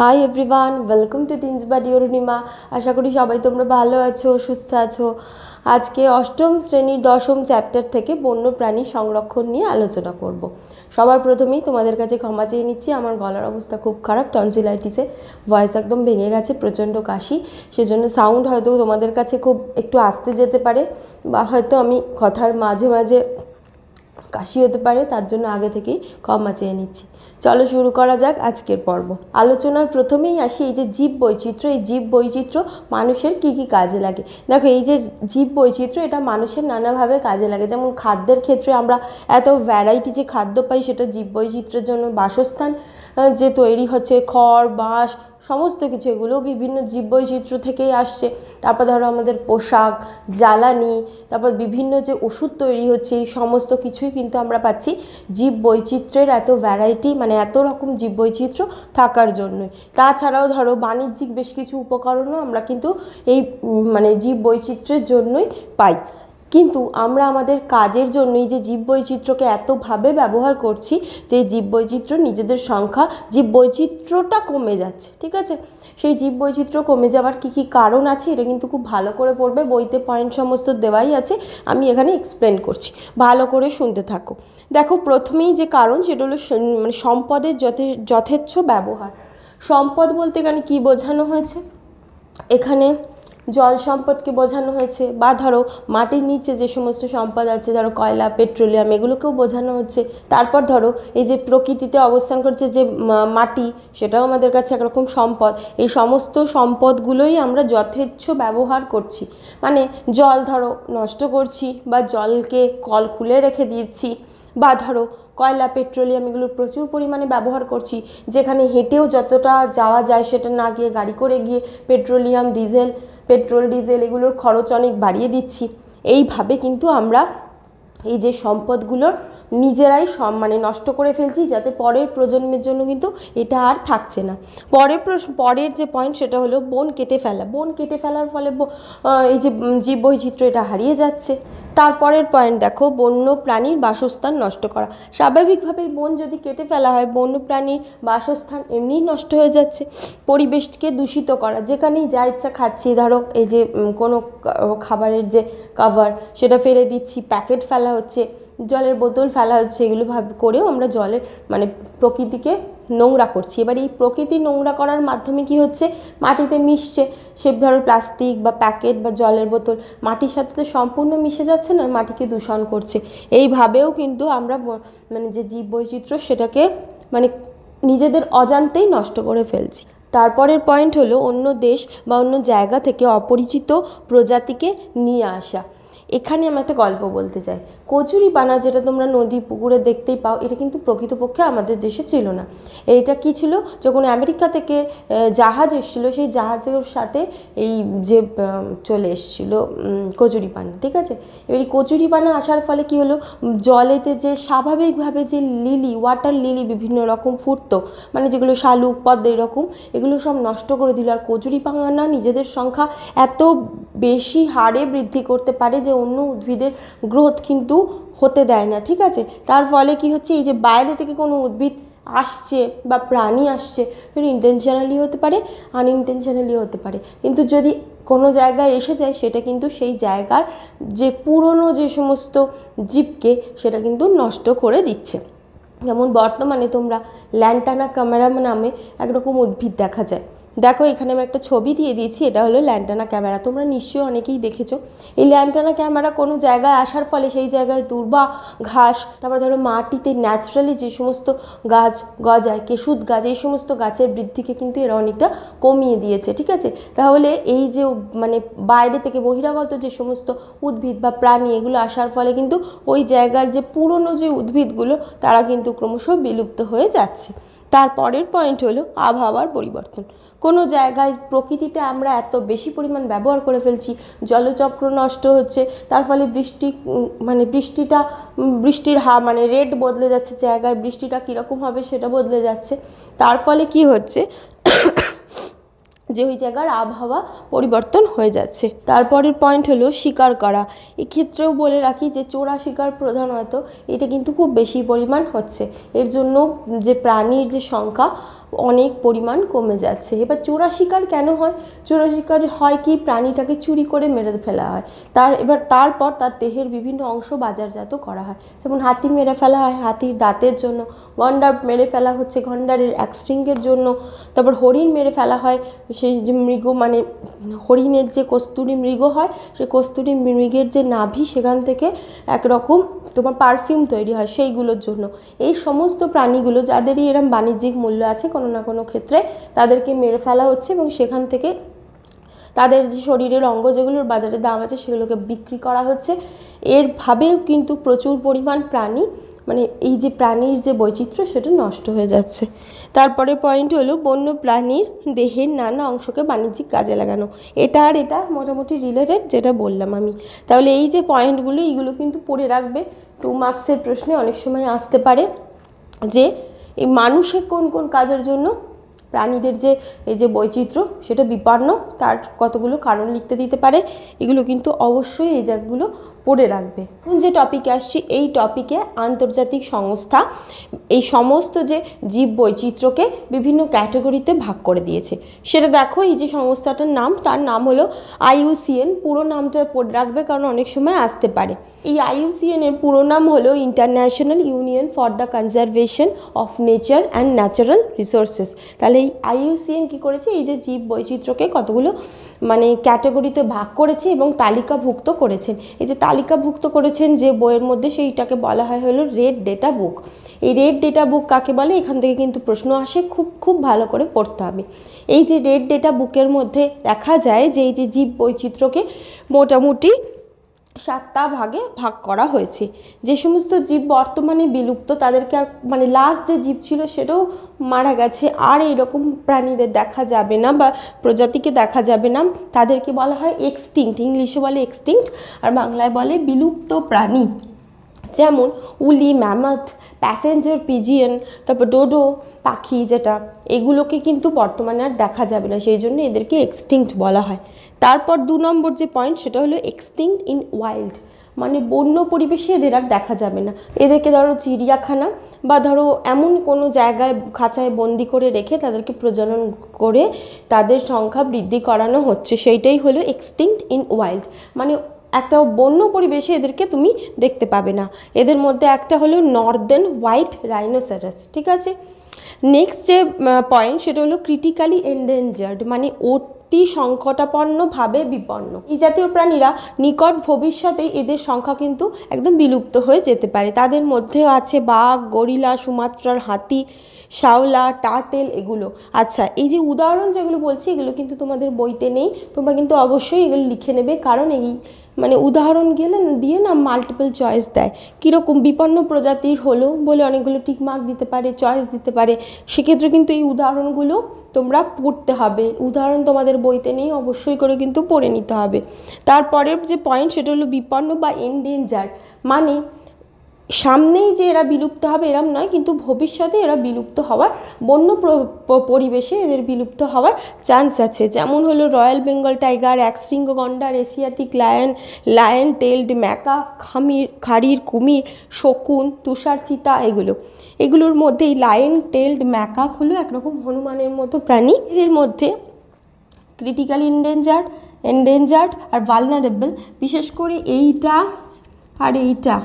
High everyone, welcome to teens buddy Arunima. আশা করি সবাই তোমরা ভালো আছো, সুস্থ আছো। আজকে অষ্টম শ্রেণীর দশম চ্যাপ্টার থেকে বন্যপ্রাণী সংরক্ষণ নিয়ে আলোচনা করব। সবার প্রথমেই তোমাদের কাছে ক্ষমা চেয়ে নিচ্ছি, আমার গলার অবস্থা খুব খারাপ, টনসিলাইটিসে ভয়েস একদম ভেঙে গেছে, প্রচণ্ড কাশি, সেজন্য সাউন্ড হয়তো তোমাদের কাছে খুব একটু আসতে যেতে পারে, বা হয়তো আমি কথার মাঝে মাঝে কাশি হতে পারে, তার জন্য আগে থেকেই ক্ষমা চেয়ে নিচ্ছি। চলো শুরু করা যাক আজকের পর্ব। আলোচনার প্রথমেই আসি এই যে জীব বৈচিত্র্য। এই জীব বৈচিত্র্য মানুষের কি কি কাজে লাগে। দেখো, এই যে জীব বৈচিত্র্য, এটা মানুষের নানাভাবে কাজে লাগে। যেমন খাদ্যের ক্ষেত্রে আমরা এত ভ্যারাইটি যে খাদ্য পাই, সেটা জীব বৈচিত্র্যের জন্য। বাসস্থান যে তৈরি হচ্ছে, খড় বাঁশ সমস্ত কিছু, এগুলো বিভিন্ন জীববৈচিত্র্য থেকেই আসছে। তারপর ধরো আমাদের পোশাক, জ্বালানি, তারপর বিভিন্ন যে ওষুধ তৈরি হচ্ছে, এই সমস্ত কিছুই কিন্তু আমরা পাচ্ছি জীববৈচিত্র্যের এত ভ্যারাইটি, মানে এত রকম জীববৈচিত্র্য থাকার জন্যই। তাছাড়াও ধরো বাণিজ্যিক বেশ কিছু উপকরণও আমরা কিন্তু এই মানে জীববৈচিত্র্যের জন্যই পাই। কিন্তু আমরা আমাদের কাজের জন্যই যে জীববৈচিত্র্যকে এতভাবে ব্যবহার করছি, যে জীববৈচিত্র্য নিজেদের সংখ্যা, জীববৈচিত্র্যটা কমে যাচ্ছে। ঠিক আছে, সেই জীববৈচিত্র্য কমে যাওয়ার কী কী কারণ আছে, এটা কিন্তু খুব ভালো করে পড়বে, বইতে পয়েন্ট সমস্ত দেওয়াই আছে, আমি এখানে এক্সপ্লেন করছি, ভালো করে শুনতে থাকো। দেখো, প্রথমেই যে কারণ সেটা হলো মানে সম্পদের যথেচ্ছ ব্যবহার। সম্পদ বলতে এখানে কী বোঝানো হয়েছে, এখানে জল সম্পদকে বোঝানো হয়েছে, বা ধরো মাটির নিচে যে সমস্ত সম্পদ আছে, ধরো কয়লা, পেট্রোলিয়াম, এগুলোকেও বোঝানো হচ্ছে। তারপর ধরো এই যে প্রকৃতিতে অবস্থান করছে যে মাটি, সেটাও আমাদের কাছে একরকম সম্পদ। এই সমস্ত সম্পদগুলোই আমরা যথেচ্ছ ব্যবহার করছি, মানে জল ধরো নষ্ট করছি, বা জলকে কল খুলে রেখে দিচ্ছি, বা ধরো কয়লা, পেট্রোলিয়াম, এগুলো প্রচুর পরিমাণে ব্যবহার করছি, যেখানে হেঁটেও যতটা যাওয়া যায় সেটা না গিয়ে গাড়ি করে গিয়ে পেট্রোলিয়াম, পেট্রোল ডিজেল এগুলোর খরচ অনেক বাড়িয়ে দিচ্ছি। এইভাবে কিন্তু আমরা এই যে সম্পদগুলোর নিজেরাই মানে নষ্ট করে ফেলছি, যাতে পরের প্রজন্মের জন্য কিন্তু এটা আর থাকছে না। পরের যে পয়েন্ট সেটা হলো বন কেটে ফেলা। বন কেটে ফেলার ফলে এই যে জীববৈচিত্র্য, এটা হারিয়ে যাচ্ছে। তারপরের পয়েন্ট দেখো, বন্য প্রাণীর বাসস্থান নষ্ট করা। স্বাভাবিকভাবেই বন যদি কেটে ফেলা হয়, বন্য প্রাণীর বাসস্থান এমনিই নষ্ট হয়ে যাচ্ছে। পরিবেশকে দূষিত করা, যেখানেই যা ইচ্ছা খাচ্ছি, ধরো এই যে কোনো খাবারের যে কভার সেটা ফেলে দিচ্ছি, প্যাকেট ফেলা হচ্ছে, জলের বোতল ফেলা হচ্ছে, এগুলো করেও আমরা জলের মানে প্রকৃতিকে নোংরা করছি। এবার এই প্রকৃতি নোংরা করার মাধ্যমে কি হচ্ছে, মাটিতে মিশছে। সে ধরো প্লাস্টিক বা প্যাকেট বা জলের বোতল মাটির সাথে তো সম্পূর্ণ মিশে যাচ্ছে না, মাটিকে দূষণ করছে। এইভাবেও কিন্তু আমরা মানে যে জীববৈচিত্র্য, সেটাকে মানে নিজেদের অজান্তেই নষ্ট করে ফেলছি। তারপরের পয়েন্ট হলো অন্য দেশ বা অন্য জায়গা থেকে অপরিচিত প্রজাতিকে নিয়ে আসা। এখানে আমি একটা গল্প বলতে চাই। কচুরিপানা, যেটা তোমরা নদী পুকুরে দেখতেই পাও, এটা কিন্তু প্রকৃতপক্ষে আমাদের দেশে ছিল না। এইটা কি ছিল, যখন আমেরিকা থেকে জাহাজ এসেছিলো, সেই জাহাজের সাথে এই যে চলে এসেছিলো কচুরিপানা। ঠিক আছে, এবার এই কচুরিপানা আসার ফলে কি হলো, জলেতে যে স্বাভাবিকভাবে যে লিলি, ওয়াটার লিলি বিভিন্ন রকম ফুটতো, মানে যেগুলো শালুক, পদ্ম, এরকম, এগুলো সব নষ্ট করে দিল। আর কচুরিপানা নিজেদের সংখ্যা এত বেশি হারে বৃদ্ধি করতে পারে যে অন্য উদ্ভিদের গ্রোথ কিন্তু হতে দেয় না। ঠিক আছে, তার ফলে কি হচ্ছে, এই যে বাইরে থেকে কোনো উদ্ভিদ আসছে বা প্রাণী আসছে, সেটা ইন্টেনশনালি হতে পারে, আনইনটেনশনালি হতে পারে, কিন্তু যদি কোনো জায়গায় এসে যায়, সেটা কিন্তু সেই জায়গার যে পুরনো যে সমস্ত জীবকে, সেটা কিন্তু নষ্ট করে দিচ্ছে। যেমন বর্তমানে তোমরা ল্যান্টানা ক্যামেরা নামে একরকম উদ্ভিদ দেখা যায়। দেখো, এখানে আমি একটা ছবি দিয়ে দিয়েছি, এটা হলো ল্যান্টানা ক্যামেরা, তোমরা নিশ্চয়ই অনেকেই দেখেছো। এই ল্যান্টানা ক্যামেরা কোনো জায়গায় আসার ফলে সেই জায়গায় দুর্বা ঘাস, তারপর ধরো মাটিতে ন্যাচারালি যে সমস্ত গাছ গজায়, কেশুত গাছ, এই সমস্ত গাছের বৃদ্ধিকে কিন্তু এরা অনেকটা কমিয়ে দিয়েছে। ঠিক আছে, তাহলে এই যে মানে বাইরে থেকে বহিরাগত যে সমস্ত উদ্ভিদ বা প্রাণী, এগুলো আসার ফলে কিন্তু ওই জায়গার যে পুরনো যে উদ্ভিদগুলো, তারা কিন্তু ক্রমশ বিলুপ্ত হয়ে যাচ্ছে। তারপরের পয়েন্ট হলো আবহাওয়ার পরিবর্তন। কোনো জায়গায় প্রকৃতিতে আমরা এত বেশি পরিমাণ ব্যবহার করে ফেলছি, জলচক্র নষ্ট হচ্ছে, তার ফলে বৃষ্টির মানে রেট বদলে যাচ্ছে, জায়গায় বৃষ্টিটা কীরকম হবে সেটা বদলে যাচ্ছে। তার ফলে কি হচ্ছে, যে ওই জায়গার আবহাওয়া পরিবর্তন হয়ে যাচ্ছে। তারপরের পয়েন্ট হলো শিকার করা। এক্ষেত্রেও বলে রাখি যে চোরা শিকার প্রধানত এটা কিন্তু খুব বেশি পরিমাণ হচ্ছে। এর জন্য যে প্রাণীর যে সংখ্যা অনেক পরিমাণ কমে যাচ্ছে। এবার চোরা শিকার কেন হয়? চোরা শিকার হয় কি, প্রাণীটাকে চুরি করে মেরে ফেলা হয়, তারপর তার দেহের বিভিন্ন অংশ বাজারজাত করা হয়। যেমন হাতি মেরে ফেলা হয় হাতির দাঁতের জন্য, গন্ডার মেরে ফেলা হচ্ছে গন্ডারের অ্যাক্সটিংয়ের জন্য, তারপর হরিণ মেরে ফেলা হয় সেই যে মৃগ, মানে হরিণের যে কস্তুরী মৃগ হয়, সেই কস্তুরী মৃগের যে নাভি, সেখান থেকে একরকম তোমার পারফিউম তৈরি হয় সেইগুলোর জন্য। এই সমস্ত প্রাণীগুলো যাদেরই এরম বাণিজ্যিক মূল্য আছে কোনো না কোনো ক্ষেত্রে, তাদেরকে মেরে ফেলা হচ্ছে এবং সেখান থেকে তাদের যে শরীরের অঙ্গ যেগুলোর বাজারে দাম আছে সেগুলোকে বিক্রি করা হচ্ছে। এরভাবেও কিন্তু প্রচুর পরিমাণ প্রাণী, মানে এই যে প্রাণীর যে বৈচিত্র্য সেটা নষ্ট হয়ে যাচ্ছে। তারপরে পয়েন্ট হলো বন্য প্রাণীর দেহের নানা অংশকে বাণিজ্যিক কাজে লাগানো। এটা আর এটা মোটামুটি রিলেটেড, যেটা বললাম আমি। তাহলে এই যে পয়েন্টগুলো, এইগুলো কিন্তু পড়ে রাখবে, 2 মার্কসের প্রশ্নে অনেক সময় আসতে পারে যে এই মানুষের কোন কোন কাজের জন্য প্রাণীদের যে এই যে বৈচিত্র্য সেটা বিপন্ন, তার কতগুলো কারণ লিখতে দিতে পারে। এগুলো কিন্তু অবশ্যই এই জায়গাগুলো পড়ে রাখবে। এখন যে টপিকে আসছি, এই টপিকে আন্তর্জাতিক সংস্থা এই সমস্ত যে জীব বৈচিত্র্যকে বিভিন্ন ক্যাটাগরিতে ভাগ করে দিয়েছে। সেটা দেখো, এই যে সংস্থাটার নাম, তার নাম হলো IUCN। পুরো নামটা পড়ে রাখবে কারণ অনেক সময় আসতে পারে। এই IUCN এর পুরো নাম হলো international union for the conservation of nature and natural resources. তাহলে এই IUCN কী করেছে, এই যে জীব বৈচিত্র্যকে কতগুলো মানে ক্যাটাগরিতে ভাগ করেছে এবং তালিকাভুক্ত করেছেন। এই যে তালিকাভুক্ত করেছেন যে বইয়ের মধ্যে, সেইটাকে বলা হয় হলো রেড ডেটা বুক। এই রেড ডেটা বুক কাকে বলে, এখান থেকে কিন্তু প্রশ্ন আসে, খুব ভালো করে পড়তে হবে। এই যে রেড ডেটা বুকের মধ্যে দেখা যায় যে এই যে জীব বৈচিত্র্যকে মোটামুটি 7টা ভাগে ভাগ করা হয়েছে। যে সমস্ত জীব বর্তমানে বিলুপ্ত, তাদেরকে আর মানে লাস্ট যে জীব ছিল সেটাও মারা গেছে, আর এইরকম প্রাণীদের দেখা যাবে না বা প্রজাতিকে দেখা যাবে না, তাদেরকে বলা হয় এক্সটিংক্ট। ইংলিশে বলে এক্সটিংক্ট আর বাংলায় বলে বিলুপ্ত প্রাণী। যেমন উলি ম্যামথ, প্যাসেঞ্জার পিজিয়ন, তারপর ডোডো পাখি, যেটা এগুলোকে কিন্তু বর্তমানে আর দেখা যাবে না, সেই জন্য এদেরকে এক্সটিংক্ট বলা হয়। তারপর 2 নম্বর যে পয়েন্ট সেটা হলো এক্সটিংক্ট ইন ওয়াইল্ড, মানে বন্য পরিবেশে এদের আর দেখা যাবে না। এদেরকে ধরো চিড়িয়াখানা বা ধরো এমন কোনো জায়গায় খাঁচায় বন্দি করে রেখে তাদেরকে প্রজনন করে তাদের সংখ্যা বৃদ্ধি করানো হচ্ছে, সেইটাই হলো এক্সটিংক্ট ইন ওয়াইল্ড। মানে একটা বন্য পরিবেশে এদেরকে তুমি দেখতে পাবে না। এদের মধ্যে একটা হলো নর্দার্ন হোয়াইট রাইনোসেরাস, ঠিক আছে। নেক্সট যে পয়েন্ট সেটা হলো ক্রিটিক্যালি এন্ডেঞ্জার্ড, মানে অতি সংকটাপন্নভাবে বিপন্ন। এই জাতীয় প্রাণীরা নিকট ভবিষ্যতে এদের সংখ্যা কিন্তু একদম বিলুপ্ত হয়ে যেতে পারে। তাদের মধ্যে আছে বাঘ, গরিলা, সুমাত্রার হাতি, শাওলা, টার্টেল, এগুলো। আচ্ছা, এই যে উদাহরণ যেগুলো বলছি এগুলো কিন্তু তোমাদের বইতে নেই, তোমরা কিন্তু অবশ্যই এগুলো লিখে নেবে, কারণ এই মানে উদাহরণ দিয়ে না মাল্টিপল চয়েস দেয়, কীরকম বিপন্ন প্রজাতির হলো বলে অনেকগুলো টিকমার্ক দিতে পারে, চয়েস দিতে পারে। সেক্ষেত্রে কিন্তু এই উদাহরণগুলো তোমরা পড়তে হবে। উদাহরণ তোমাদের বইতে নেই, অবশ্যই করে কিন্তু পড়ে নিতে হবে। তারপরের যে পয়েন্ট সেটা হলো বিপন্ন বা এন্ডেঞ্জার, মানে সামনেই যে এরা বিলুপ্ত হবে এরম নয়, কিন্তু ভবিষ্যতে এরা বিলুপ্ত হওয়ার, বন্য পরিবেশে এদের বিলুপ্ত হওয়ার চান্স আছে। যেমন হলো রয়্যাল বেঙ্গল টাইগার, একশৃঙ্গ গন্ডার, এশিয়াটিক লায়ন টেলড ম্যাকা, খাড়ির কুমির, শকুন, তুষার চিতা, এগুলোর মধ্যে এই লায়ন টেলড ম্যাকাক হলো একরকম হনুমানের মতো প্রাণী। এদের মধ্যে ক্রিটিক্যালি এন্ডেঞ্জার্ড আর ভালনারেবল, বিশেষ করে এইটা আর এইটা,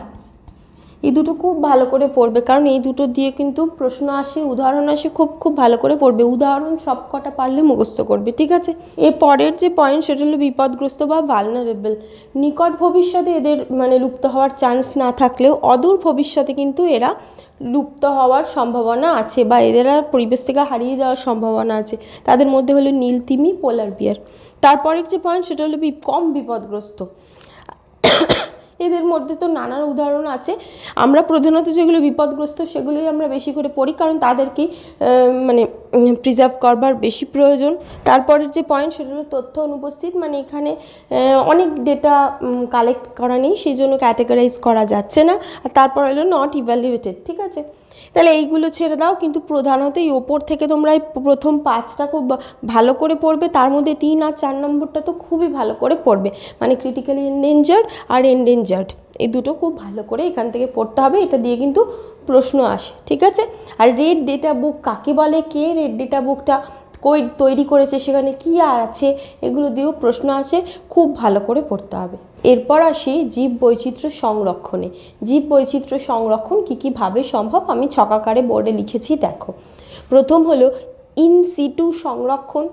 এই দুটো খুব ভালো করে পড়বে, কারণ এই দুটো দিয়ে কিন্তু প্রশ্ন আসে, উদাহরণ আসে, খুব ভালো করে পড়বে। উদাহরণ সব কটা পারলে মুখস্থ করবে, ঠিক আছে। এর পরের যে পয়েন্ট সেটা হলো বিপদগ্রস্ত বা ভালনারেবল। নিকট ভবিষ্যতে এদের মানে লুপ্ত হওয়ার চান্স না থাকলেও অদূর ভবিষ্যতে কিন্তু এরা লুপ্ত হওয়ার সম্ভাবনা আছে বা এদের পরিবেশ থেকে হারিয়ে যাওয়ার সম্ভাবনা আছে। তাদের মধ্যে হলো নীলতিমি, পোলার বিয়ার। তারপরের যে পয়েন্ট সেটা হলো কম বিপদগ্রস্ত। এদের মধ্যে তো নানান উদাহরণ আছে, আমরা প্রধানত যেগুলো বিপদগ্রস্ত সেগুলোই আমরা বেশি করে পড়ি, কারণ তাদেরকে মানে প্রিজার্ভ করবার বেশি প্রয়োজন। তারপরের যে পয়েন্ট সেটা হলো তথ্য অনুপস্থিত, মানে এখানে অনেক ডেটা কালেক্ট করা নেই, সেই জন্য ক্যাটেগরাইজ করা যাচ্ছে না। আর তারপর হলো নট ইভ্যালুয়েটেড, ঠিক আছে। তাহলে এইগুলো ছেড়ে দাও, কিন্তু প্রধানত এই ওপর থেকে তোমরা এই প্রথম 5টা খুব ভালো করে পড়বে, তার মধ্যে 3 আর 4 নম্বরটা তো খুবই ভালো করে পড়বে, মানে ক্রিটিক্যালি এন্ডেঞ্জার্ড আর এন্ডেঞ্জার্ড এই দুটো খুব ভালো করে এখান থেকে পড়তে হবে, এটা দিয়ে কিন্তু প্রশ্ন আসে, ঠিক আছে। আর রেড ডেটা বুক কাকে বলে, কে রেড ডেটা বুকটা কই তৈরি করেছে, সেখানে কী আছে, এগুলো দিয়েও প্রশ্ন আসে, খুব ভালো করে পড়তে হবে। এরপর আসি জীব বৈচিত্র্য সংরক্ষণে। জীব বৈচিত্র্য সংরক্ষণ কী কীভাবে সম্ভব আমি ছকাকারে বোর্ডে লিখেছি দেখো। প্রথম হলো ইন সিটু সংরক্ষণ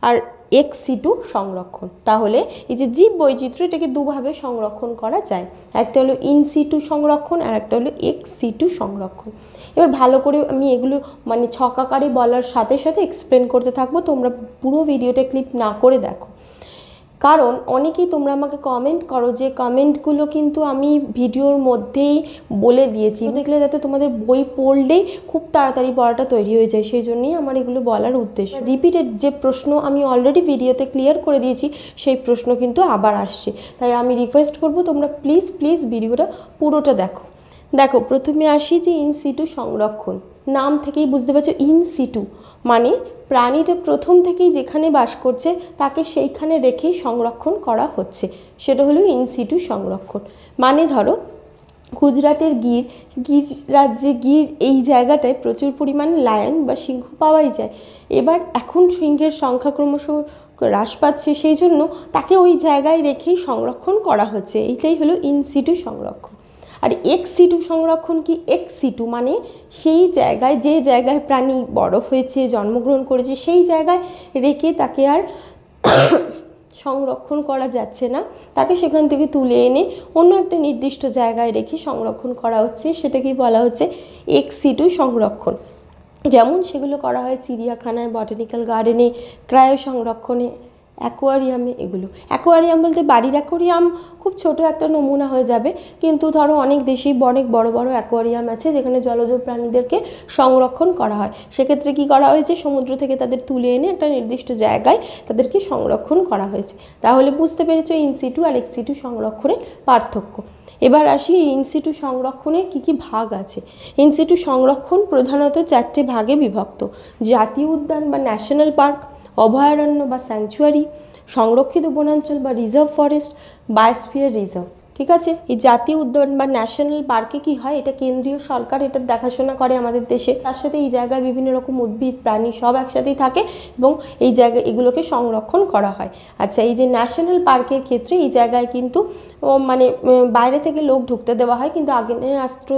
আর এক্স সিটু সংরক্ষণ। তাহলে এই যে জীব বৈচিত্র্য এটাকে দুভাবে সংরক্ষণ করা যায়, একটা হলো ইন সিটু সংরক্ষণ আর একটা হলো এক্স সিটু সংরক্ষণ। এবার ভালো করে আমি এগুলো মানে ছকাকারে বলার সাথে সাথে এক্সপ্লেন করতে থাকবো, তোমরা পুরো ভিডিওটা ক্লিপ না করে দেখো, কারণ অনেকেই তোমরা আমাকে কমেন্ট করো যে কমেন্টগুলো কিন্তু আমি ভিডিওর মধ্যেই বলে দিয়েছি, দেখলে যাতে তোমাদের বই পড়লেই খুব তাড়াতাড়ি পড়াটা তৈরি হয়ে যায়, সেই জন্যই আমার এগুলো বলার উদ্দেশ্য। রিপিটেড যে প্রশ্ন আমি অলরেডি ভিডিওতে ক্লিয়ার করে দিয়েছি সেই প্রশ্ন কিন্তু আবার আসছে, তাই আমি রিকোয়েস্ট করবো তোমরা প্লিজ প্লিজ ভিডিওটা পুরোটা দেখো। দেখো প্রথমে আসি যে ইন সিটু সংরক্ষণ, নাম থেকেই বুঝতে পারছো ইন সিটু মানে প্রাণীটা প্রথম থেকেই যেখানে বাস করছে তাকে সেইখানে রেখেই সংরক্ষণ করা হচ্ছে, সেটা হলো ইন সিটু সংরক্ষণ। মানে ধরো গুজরাটের গির রাজ্যে গির এই জায়গাটায় প্রচুর পরিমাণে লায়ন বা সিংহ পাওয়াই যায়, এবার এখন সিংহের সংখ্যা ক্রমশ হ্রাস পাচ্ছে, সেই জন্য তাকে ওই জায়গায় রেখেই সংরক্ষণ করা হচ্ছে, এইটাই হলো ইন সিটু সংরক্ষণ। আর এক্স সিটু সংরক্ষণ কি, এক্স সিটু মানে সেই জায়গায় যে জায়গায় প্রাণী বড় হয়েছে জন্মগ্রহণ করেছে সেই জায়গায় রেখে তাকে আর সংরক্ষণ করা যাচ্ছে না, তাকে সেখান থেকে তুলে এনে অন্য একটা নির্দিষ্ট জায়গায় রেখে সংরক্ষণ করা হচ্ছে, সেটাকেই বলা হচ্ছে এক্স সিটু সংরক্ষণ। যেমন সেগুলো করা হয় চিড়িয়াখানায়, বটানিক্যাল গার্ডেনে, ক্রায়ো সংরক্ষণে, অ্যাকোয়ারিয়ামে। এগুলো অ্যাকোয়ারিয়াম বলতে বাড়ির অ্যাকোয়ারিয়াম খুব ছোট একটা নমুনা হয়ে যাবে, কিন্তু ধরো অনেক দেশেই অনেক বড় বড় অ্যাকোয়ারিয়াম আছে যেখানে জলজ প্রাণীদেরকে সংরক্ষণ করা হয়, সেক্ষেত্রে কি করা হয়েছে সমুদ্র থেকে তাদের তুলে এনে একটা নির্দিষ্ট জায়গায় তাদেরকে সংরক্ষণ করা হয়েছে। তাহলে বুঝতে পেরেছো ইনসিটু আর এক্সিটু সংরক্ষণের পার্থক্য। এবার আসি ইনসিটু সংরক্ষণের কী কী ভাগ আছে। ইনসিটু সংরক্ষণ প্রধানত 4টে ভাগে বিভক্ত: জাতীয় উদ্যান বা ন্যাশনাল পার্ক, অভয়ারণ্য বা স্যাংচুয়ারি, সংরক্ষিত বনাঞ্চল বা রিজার্ভ ফরেস্ট, বায়োস্ফিয়ার রিজার্ভ। ঠিক আছে, এই জাতীয় উদ্যান বা ন্যাশনাল পার্কে কি হয়, এটা কেন্দ্রীয় সরকার এটা দেখাশোনা করে আমাদের দেশে, তার সাথে এই জায়গায় বিভিন্ন রকম উদ্ভিদ প্রাণী সব একসাথেই থাকে এবং এই জায়গায় এগুলোকে সংরক্ষণ করা হয়। আচ্ছা, এই যে ন্যাশনাল পার্কের ক্ষেত্রে এই জায়গায় কিন্তু মানে বাইরে থেকে লোক ঢুকতে দেওয়া হয়, কিন্তু আগ্নেয়াস্ত্র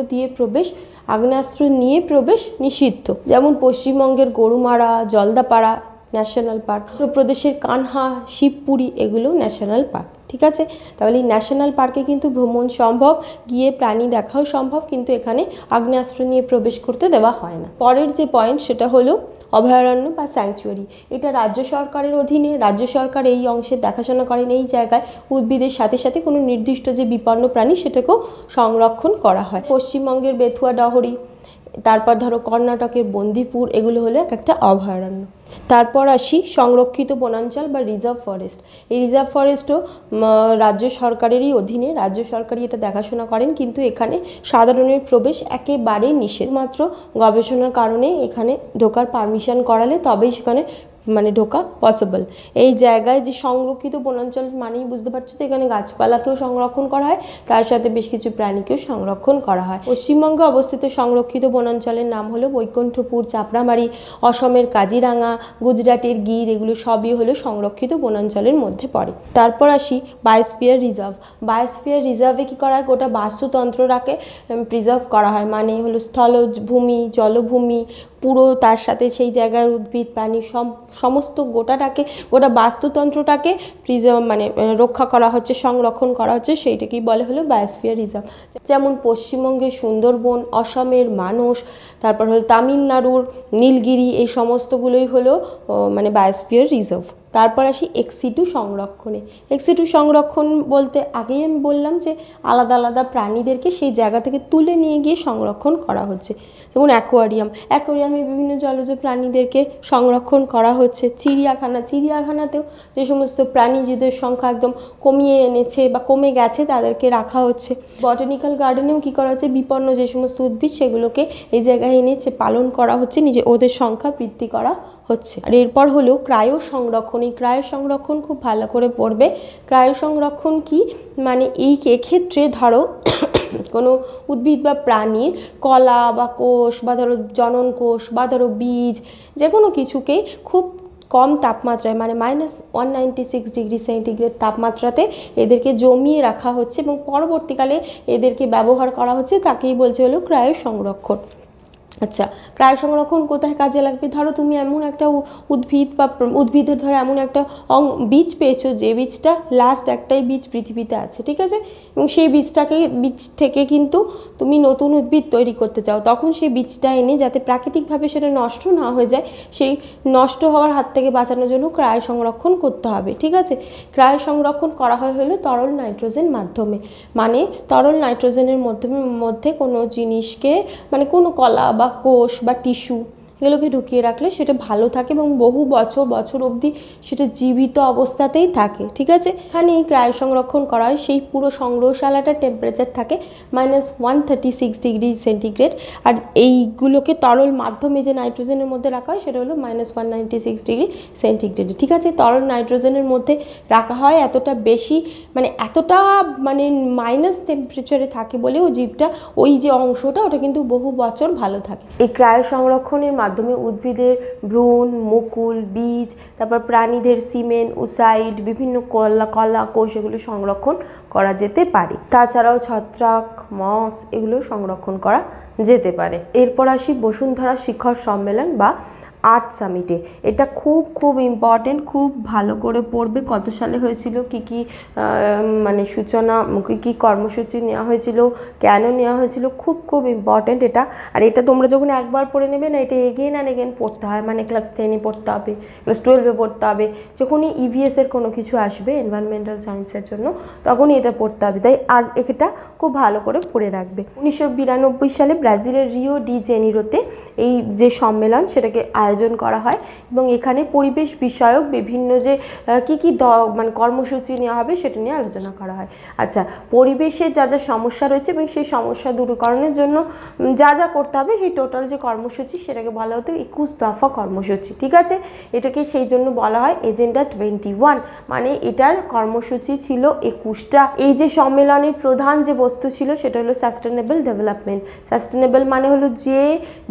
নিয়ে প্রবেশ নিষিদ্ধ। যেমন পশ্চিমবঙ্গের গরুমারা, জলদাপাড়া ন্যাশনাল পার্ক, উত্তরপ্রদেশের কানহা, শিবপুরি এগুলো ন্যাশনাল পার্ক। ঠিক আছে, তাহলে এই ন্যাশনাল পার্কে কিন্তু ভ্রমণ সম্ভব, গিয়ে প্রাণী দেখাও সম্ভব, কিন্তু এখানে আগ্নেয়াস্ত্র নিয়ে প্রবেশ করতে দেওয়া হয় না। পরের যে পয়েন্ট সেটা হলো অভয়ারণ্য বা স্যাংচুয়ারি। এটা রাজ্য সরকারের অধীনে, রাজ্য সরকার এই অংশের দেখাশোনা করেন, এই জায়গায় উদ্ভিদের সাথে সাথে কোনো নির্দিষ্ট যে বিপন্ন প্রাণী সেটাকেও সংরক্ষণ করা হয়। পশ্চিমবঙ্গের বেথুয়া ডহরি, তারপর ধরো কর্ণাটকের বন্দিপুর, এগুলো হলো এক একটা অভয়ারণ্য। তারপর আসি সংরক্ষিত বনাঞ্চল বা রিজার্ভ ফরেস্ট। এই রিজার্ভ ফরেস্টও রাজ্য সরকারেরই অধীনে, রাজ্য সরকারই এটা দেখাশোনা করেন, কিন্তু এখানে সাধারণের প্রবেশ একেবারে নিষেধ, মাত্র গবেষণার কারণে এখানে ঢোকার পারমিশন করালে তবেই সেখানে মানে ঢোকা পসিবল। এই জায়গায় যে সংরক্ষিত বনাঞ্চল মানেই বুঝতে পারছো তো, এখানে গাছপালাকেও সংরক্ষণ করা হয়, তার সাথে বেশ কিছু প্রাণীকেও সংরক্ষণ করা হয়। পশ্চিমবঙ্গে অবস্থিত সংরক্ষিত বনাঞ্চলের নাম হলো বৈকুণ্ঠপুর, চাপড়ামারি, অসমের কাজিরাঙা, গুজরাটের গির, এগুলো সবই হলো সংরক্ষিত বনাঞ্চলের মধ্যে পড়ে। তারপর আসি বায়োস্ফিয়ার রিজার্ভ। বায়োস্ফিয়ার রিজার্ভে কী করা হয়, গোটা বাস্তুতন্ত্রটাকে প্রিজার্ভ করা হয়, মানে হলো স্থলভূমি, জলভূমি পুরো, তার সাথে সেই জায়গার উদ্ভিদ প্রাণী সমস্ত গোটা বাস্তুতন্ত্রটাকে মানে রক্ষা করা হচ্ছে, সংরক্ষণ করা হচ্ছে, সেইটাকেই বলে হলো বায়োস্ফিয়ার রিজার্ভ। যেমন পশ্চিমবঙ্গের সুন্দরবন, অসমের মানস, তারপর হলো তামিলনাড়ুর নীলগিরি, এই সমস্তগুলোই হলো মানে বায়োস্ফিয়ার রিজার্ভ। তারপর আসি এক্সিটু সংরক্ষণে। এক্সিটু সংরক্ষণ বলতে আগেই আমি বললাম যে আলাদা আলাদা প্রাণীদেরকে সেই জায়গা থেকে তুলে নিয়ে গিয়ে সংরক্ষণ করা হচ্ছে। যেমন অ্যাকোয়ারিয়ামে বিভিন্ন জলজ প্রাণীদেরকে সংরক্ষণ করা হচ্ছে। চিড়িয়াখানাতেও যে সমস্ত প্রাণীদের সংখ্যা একদম কমিয়ে এনেছে বা কমে গেছে তাদেরকে রাখা হচ্ছে। বটানিক্যাল গার্ডেনেও কী করা হচ্ছে, বিপন্ন যে সমস্ত উদ্ভিদ সেগুলোকে এই জায়গায় এনে পালন করা হচ্ছে, ওদের সংখ্যা বৃদ্ধি করা হচ্ছে। আর এরপর হলো ক্রায়ো সংরক্ষণ। এই ক্রায়ো সংরক্ষণ খুব ভালো করে পড়বে। ক্রায়ো সংরক্ষণ কি মানে, এক্ষেত্রে ধরো কোনো উদ্ভিদ বা প্রাণীর কলা বা কোষ বা ধরো জনন কোষ বা ধরো বীজ, যে কোনো কিছুকে খুব কম তাপমাত্রায় মানে -196°C তাপমাত্রাতে এদেরকে জমিয়ে রাখা হচ্ছে এবং পরবর্তীকালে এদেরকে ব্যবহার করা হচ্ছে, তাকেই বলছে হলো ক্রায়ো সংরক্ষণ। আচ্ছা, ক্রায়ো সংরক্ষণ কোথায় কাজে লাগবে? ধরো তুমি এমন একটা উদ্ভিদ বা উদ্ভিদের ধরো এমন একটা বীজ পেয়েছো যে বীজটা লাস্ট একটাই বীজ পৃথিবীতে আছে, ঠিক আছে, এবং সেই বীজ থেকে কিন্তু তুমি নতুন উদ্ভিদ তৈরি করতে চাও, তখন সেই বীজটা এনে যাতে প্রাকৃতিকভাবে সেটা নষ্ট না হয়ে যায়, সেই নষ্ট হওয়ার হাত থেকে বাঁচানোর জন্য ক্রায়ো সংরক্ষণ করতে হবে, ঠিক আছে। ক্রায়ো সংরক্ষণ করা হয় হলো তরল নাইট্রোজেন মাধ্যমে, মানে তরল নাইট্রোজেনের মধ্যে কোনো জিনিসকে মানে কোনো কলা বা কোষ বা টিস্যু এগুলোকে ঢুকিয়ে রাখলে সেটা ভালো থাকে এবং বহু বছর অবধি সেটা জীবিত অবস্থাতেই থাকে, ঠিক আছে। এখানে এই ক্রায়ো সংরক্ষণ করা হয়, সেই পুরো সংগ্রহশালাটার টেম্পারেচার থাকে -136°C, আর এইগুলোকে তরল মাধ্যমে যে নাইট্রোজেনের মধ্যে রাখা হয় সেটা হলো -196°C, ঠিক আছে। তরল নাইট্রোজেনের মধ্যে রাখা হয় এতটা বেশি এতটা মাইনাস টেম্পারেচারে থাকে বলে ওই জীবটা ওই যে অংশটা ওটা কিন্তু বহু বছর ভালো থাকে। এই ক্রায়ো সংরক্ষণের মাধ্যমে উদ্ভিদের ভ্রূণ, মুকুল, বীজ, তারপর প্রাণীদের সিমেন, উসাইড, বিভিন্ন কলা কোষ এগুলো সংরক্ষণ করা যেতে পারে। তাছাড়াও ছত্রাক, মস এগুলো সংরক্ষণ করা যেতে পারে। এরপর আসি বসুন্ধরা শিখর সম্মেলন বা আর্ট সামিটে। এটা খুব ইম্পর্টেন্ট, খুব ভালো করে পড়বে। কত সালে হয়েছিল, কী সূচনা, কী কর্মসূচি নেওয়া হয়েছিল, কেন নেওয়া হয়েছিল, খুব ইম্পর্টেন্ট এটা। আর এটা তোমরা যখন একবার পড়ে নেবে না, এটা এগেন অ্যান্ড এগেন পড়তে হয়, ক্লাস 10-এ পড়তে হবে, ক্লাস 12-এ পড়তে হবে, যখনই ইভিএসের কোনো কিছু আসবে এনভায়রনমেন্টাল সায়েন্সের জন্য তখনই এটা পড়তে হবে, তাই এটা খুব ভালো করে পড়ে রাখবে। 1992 সালে ব্রাজিলের রিও ডি জেনিরোতে এই যে সম্মেলন সেটাকে আয়োজন করা হয় এবং এখানে পরিবেশ বিষয়ক বিভিন্ন যে কী কর্মসূচি নেওয়া হবে সেটা নিয়ে আলোচনা করা হয়। আচ্ছা, পরিবেশের যা সমস্যা রয়েছে এবং সেই সমস্যা দূরীকরণের জন্য যা করতে হবে সেই টোটাল যে কর্মসূচি সেটাকে বলা হতো 21 দফা কর্মসূচি, ঠিক আছে। এটাকে সেই জন্য বলা হয় এজেন্ডা 21, এটার কর্মসূচি ছিল 21টা। এই যে সম্মেলনের প্রধান যে বস্তু ছিল সেটা হলো সাস্টেনেবল ডেভেলপমেন্ট। সাস্টেনেবল হলো যে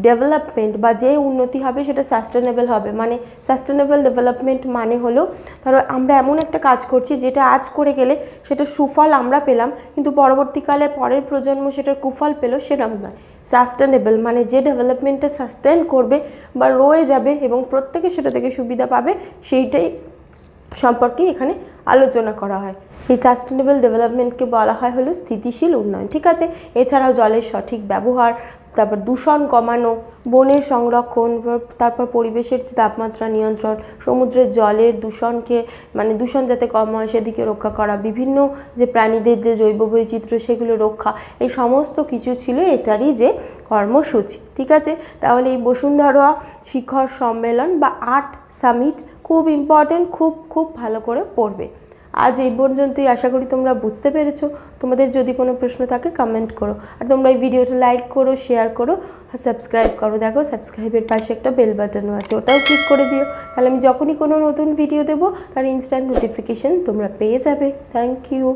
ডেভেলপমেন্ট বা যে উন্নতি হবে সেটা সাস্টেনেবল হবে। সাস্টেনেবল ডেভেলপমেন্ট হলো ধরো আমরা এমন একটা কাজ করছি যেটা আজ করে গেলে সেটা সুফল আমরা পেলাম, কিন্তু পরবর্তীকালে পরের প্রজন্ম সেটার কুফল পেল, সেরকম নয়। সাস্টেনেবল যে ডেভেলপমেন্টটা সাস্টেন করবে বা রয়ে যাবে এবং প্রত্যেকে সেটা থেকে সুবিধা পাবে, সেইটাই সম্পর্কে এখানে আলোচনা করা হয়। এই সাস্টেনেবল ডেভেলপমেন্টকে বলা হয় হলো স্থিতিশীল উন্নয়ন, ঠিক আছে। এছাড়াও জলের সঠিক ব্যবহার, তারপর দূষণ কমানো, বনের সংরক্ষণ, তারপর পরিবেশের যে তাপমাত্রা নিয়ন্ত্রণ, সমুদ্রের জলের দূষণকে দূষণ যাতে কম হয় সেদিকে রক্ষা করা, বিভিন্ন যে প্রাণীদের যে জৈব বৈচিত্র্য সেগুলো রক্ষা, এই সমস্ত কিছু ছিল এটারই যে কর্মসূচি, ঠিক আছে। তাহলে এই বসুন্ধরা শিখর সম্মেলন বা আর্ট সামিট খুব ইম্পর্টেন্ট, খুব ভালো করে পড়বে। আজ এই পর্যন্তই, আশা করি তোমরা বুঝতে পেরেছো। তোমাদের যদি কোনো প্রশ্ন থাকে কমেন্ট করো, আর তোমরা এই ভিডিওটা লাইক করো, শেয়ার করো আর সাবস্ক্রাইব করো। দেখো সাবস্ক্রাইবের পাশে একটা বেল বাটনও আছে, ওটাও ক্লিক করে দিও, তাহলে আমি যখনই কোনো নতুন ভিডিও দেবো তার ইনস্ট্যান্ট নোটিফিকেশান তোমরা পেয়ে যাবে। Thank you.